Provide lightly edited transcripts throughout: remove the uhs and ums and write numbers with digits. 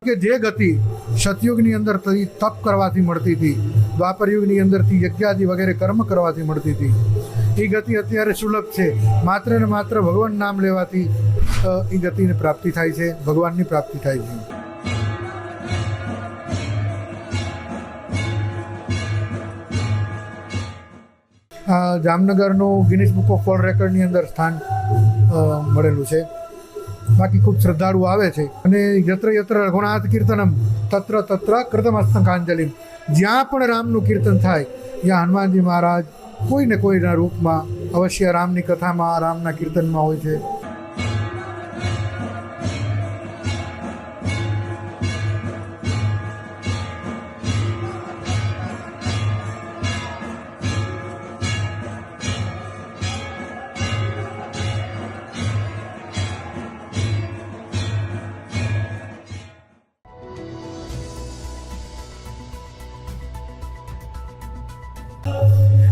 કે જે ગતિ સતયુગની અંદર તપ કરવાથી મળતી હતી, દ્વાપર યુગની અંદરથી યજ્ઞાદિ વગેરે કર્મ કરવાથી મળતી હતી, એ ગતિ અત્યારે સુલભ છે. માત્ર ને માત્ર ભગવાન નામ લેવાથી એ ગતિની પ્રાપ્તિ થાય છે, ભગવાનની પ્રાપ્તિ થાય છે. જામનગરનું ગિનિસ બુક ઓફ વર્લ્ડ રેકોર્ડની અંદર સ્થાન મળેલું છે. બાકી ખૂબ શ્રદ્ધાળુ આવે છે અને યત્ર યત્ર રઘુનાથ કીર્તનમ તત્ર તત્ર કૃતમસ્તકાંજલિ, જ્યાં પણ રામનું કીર્તન થાય ત્યાં હનુમાનજી મહારાજ કોઈ ને કોઈના રૂપમાં અવશ્ય રામની કથામાં, રામના કીર્તનમાં હોય છે.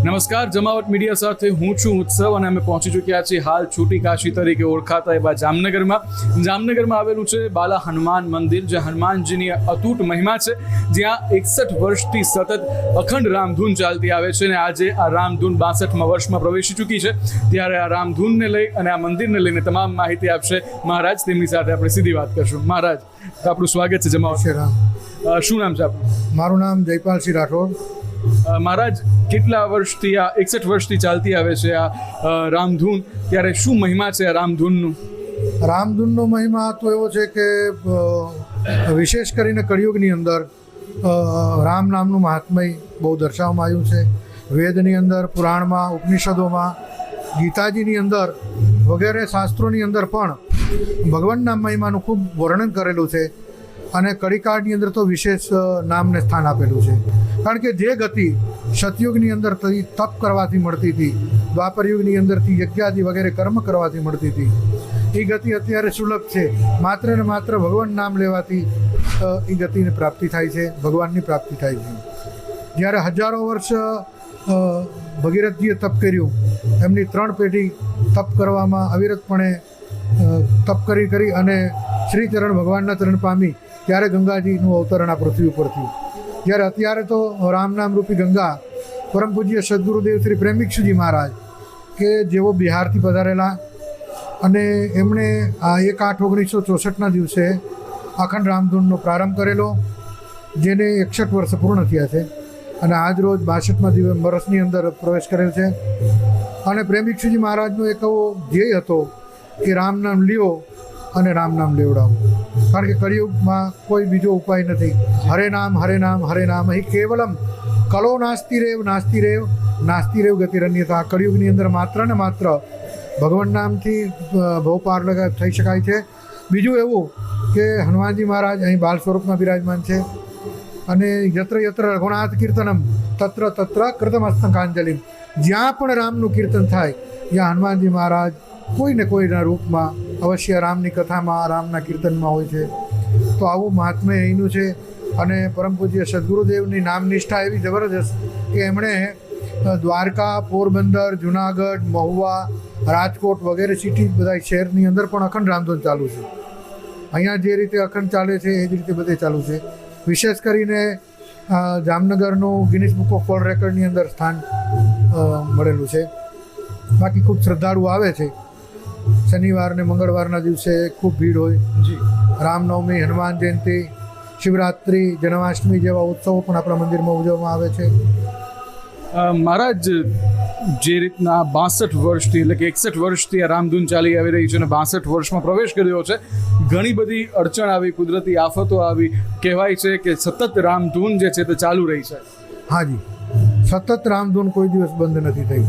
નમસ્કાર, જમાવટ મીડિયા સાથે હું છું ઉત્સવ અને અમે પહોંચી ચૂક્યા છીએ હાલ છોટી કાશી તરીકે ઓળખાતા એવા જામનગરમાં આવેલું છે બાલા હનુમાન મંદિર, જે હનુમાનજીની અતૂટ મહિમા છે, જ્યાં 61 વર્ષથી સતત અખંડ રામધૂન ચાલતી આવે છે અને આજે આ રામધૂન 62મા વર્ષમાં પ્રવેશી ચૂકી છે. ત્યારે આ રામધૂનને લઈ અને આ મંદિરને લઈને તમામ માહિતી આપશે મહારાજ. તેમની સાથે આપણે સીધી વાત કરશું. મહારાજ, આપણું સ્વાગત છે જમાવટ. શું નામ છે આપનું? મારું નામ જયપાલસિંહ રાઠોડ. મહારાજ, કેટલા વર્ષથી આ 61 વર્ષથી ચાલતી આવે છે આ રામધૂન, ત્યારે શું મહિમા છે આ રામધૂનનું? રામધૂનનો મહિમા તો એવો છે કે વિશેષ કરીને કળિયુગની અંદર રામ નામનું મહાત્મય બહુ દર્શાવવામાં આવ્યું છે. વેદની અંદર, પુરાણમાં, ઉપનિષદોમાં, ગીતાજીની અંદર વગેરે શાસ્ત્રોની અંદર પણ ભગવાનના મહિમાનું ખૂબ વર્ણન કરેલું છે અને કળીકાળની અંદર તો વિશેષ નામને સ્થાન આપેલું છે. કારણ કે જે ગતિ સતયુગની અંદર તપ કરવાથી મળતી હતી, દ્વાપર યુગની અંદરથી યજ્ઞાદિ વગેરે કર્મ કરવાથી મળતી હતી, એ ગતિ અત્યારે સુલભ છે. માત્ર ને માત્ર ભગવાન નામ લેવાથી એ ગતિની પ્રાપ્તિ થાય છે, ભગવાનની પ્રાપ્તિ થાય છે. જ્યારે હજારો વર્ષ ભગીરથજીએ તપ કર્યું, એમની 3 પેઢી તપ કરવામાં અવિરતપણે તપ કરી અને શ્રીચરણ ભગવાનના ચરણ પામી, ત્યારે ગંગાજીનું અવતરણ આ પૃથ્વી ઉપર થયું. જ્યારે અત્યારે તો રામ નામ રૂપી ગંગા પરમ પૂજ્ય સદગુરુદેવ શ્રી પ્રેમિક્ષુજી મહારાજ, કે જેઓ બિહારથી પધારેલા અને એમણે આ 1/8/1964ના દિવસે અખંડ રામધૂનનો પ્રારંભ કરેલો, જેને 61 વર્ષ પૂર્ણ થયા છે અને આજ રોજ 62મા વર્ષની અંદર પ્રવેશ કરેલ છે. અને પ્રેમિક્ષુજી મહારાજનો એક એવો ધ્યેય હતો કે રામ નામ લ્યો અને રામ નામ લેવડાવો. કારણ કે કળિયુગમાં કોઈ બીજો ઉપાય નથી. હરે નામ હરે નામ હરે નામ હિ કેવલમ કલો નાસ્તિ રેવ ગતિરન્યતા. કળિયુગની અંદર માત્ર ને માત્ર ભગવાન નામથી ભવપાર થઈ શકાય છે. બીજું એવું કે હનુમાનજી મહારાજ અહીં બાલ સ્વરૂપમાં બિરાજમાન છે અને યત્ર યત્ર રઘુનાથ કીર્તનમ તત્ર તત્ર કૃતમસ્તકાંજલિ, જ્યાં પણ રામનું કીર્તન થાય ત્યાં હનુમાનજી મહારાજ કોઈ ને કોઈના રૂપમાં અવશ્ય રામની કથામાં, રામના કીર્તનમાં હોય છે. તો આવું મહાત્મ્ય અહીંનું છે. અને પરમ પૂજ્ય સદગુરુદેવની નામનિષ્ઠા એવી જબરદસ્ત કે એમણે દ્વારકા, પોરબંદર, જુનાગઢ, મહુવા, રાજકોટ વગેરે સિટી બધા શહેરની અંદર પણ અખંડ રામધૂન ચાલુ છે. અહીંયા જે રીતે અખંડ ચાલે છે એ જ રીતે બધે ચાલુ છે. વિશેષ કરીને જામનગરનું ગિનિસ બુક ઓફ વર્લ્ડ રેકોર્ડની અંદર સ્થાન મળેલું છે. બાકી ખૂબ શ્રદ્ધાળુ આવે છે. શનિવાર ને મંગળવારના દિવસે ખૂબ ભીડ હોય. રામનવમી, હનુમાન જયંતિ, શિવરાત્રિ, જન્માષ્ટમી જેવા ઉત્સવો પણ આપણા મંદિરમાં ઉજવવામાં આવે છે. મહારાજ, જે રીતના 62 વર્ષથી એટલે કે 61 વર્ષથી આ રામધૂન ચાલી આવી રહી છે અને 62 વર્ષમાં પ્રવેશ કર્યો છે, ઘણી બધી અડચણ આવી, કુદરતી આફતો આવી, કહેવાય છે કે સતત રામધૂન જે છે તે ચાલુ રહી છે. હાજી, સતત રામધૂન કોઈ દિવસ બંધ નથી થઈ.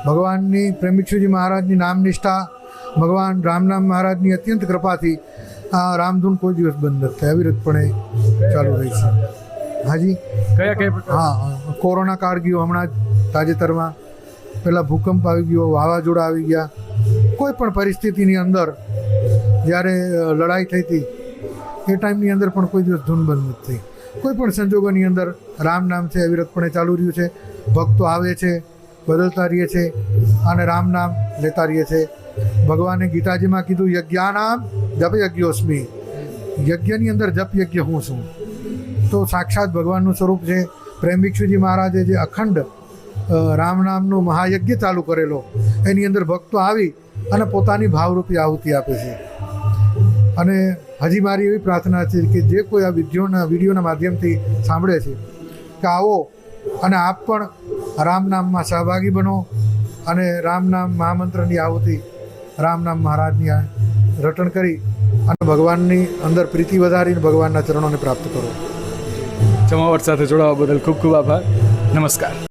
ભગવાનની પ્રેમિક્ષુજી મહારાજની નામનિષ્ઠા, ભગવાન રામનામ મહારાજની અત્યંત કૃપાથી આ રામધૂન કોઈ દિવસ બંધ નથી થઈ, અવિરતપણે ચાલુ રહી છે. હાજી, કયા હા, કોરોના કાળ ગયો હમણાં જ તાજેતરમાં, પહેલાં ભૂકંપ આવી ગયો, વાવાઝોડા આવી ગયા. કોઈ પણ પરિસ્થિતિની અંદર જ્યારે લડાઈ થઈ હતી એ ટાઈમની અંદર પણ કોઈ દિવસ ધૂન બંધ નથી થઈ. કોઈ પણ સંજોગોની અંદર રામ નામ છે અવિરતપણે ચાલુ રહ્યું છે. ભક્તો આવે છે, બદલતા રહીએ છે અને રામ નામ લેતા રહીએ છે. ભગવાને ગીતાજીમાં કીધું યજ્ઞાનામ જપ યજ્ઞોસ્મી, યજ્ઞની અંદર જપ યજ્ઞ હું છું, તો સાક્ષાત ભગવાનનું સ્વરૂપ છે. પ્રેમ ભિક્ષુજી મહારાજે જે અખંડ રામ નામનો મહાયજ્ઞ ચાલુ કરેલો, એની અંદર ભક્તો આવી અને પોતાની ભાવરૂપી આહુતિ આપે છે. અને હજી મારી એવી પ્રાર્થના છે કે જે કોઈ આ વિડીયોના માધ્યમથી સાંભળે છે કે આવો અને આપ પણ રામ નામમાં સહભાગી બનો અને રામ નામ મહામંત્રની આહુતિ રામ નામ મહારાજની રટણ કરી અને ભગવાનની અંદર પ્રીતિ વધારીને ભગવાનના ચરણોને પ્રાપ્ત કરો. જમાવટ સાથે જોડાવા બદલ ખૂબ ખૂબ આભાર. નમસ્કાર.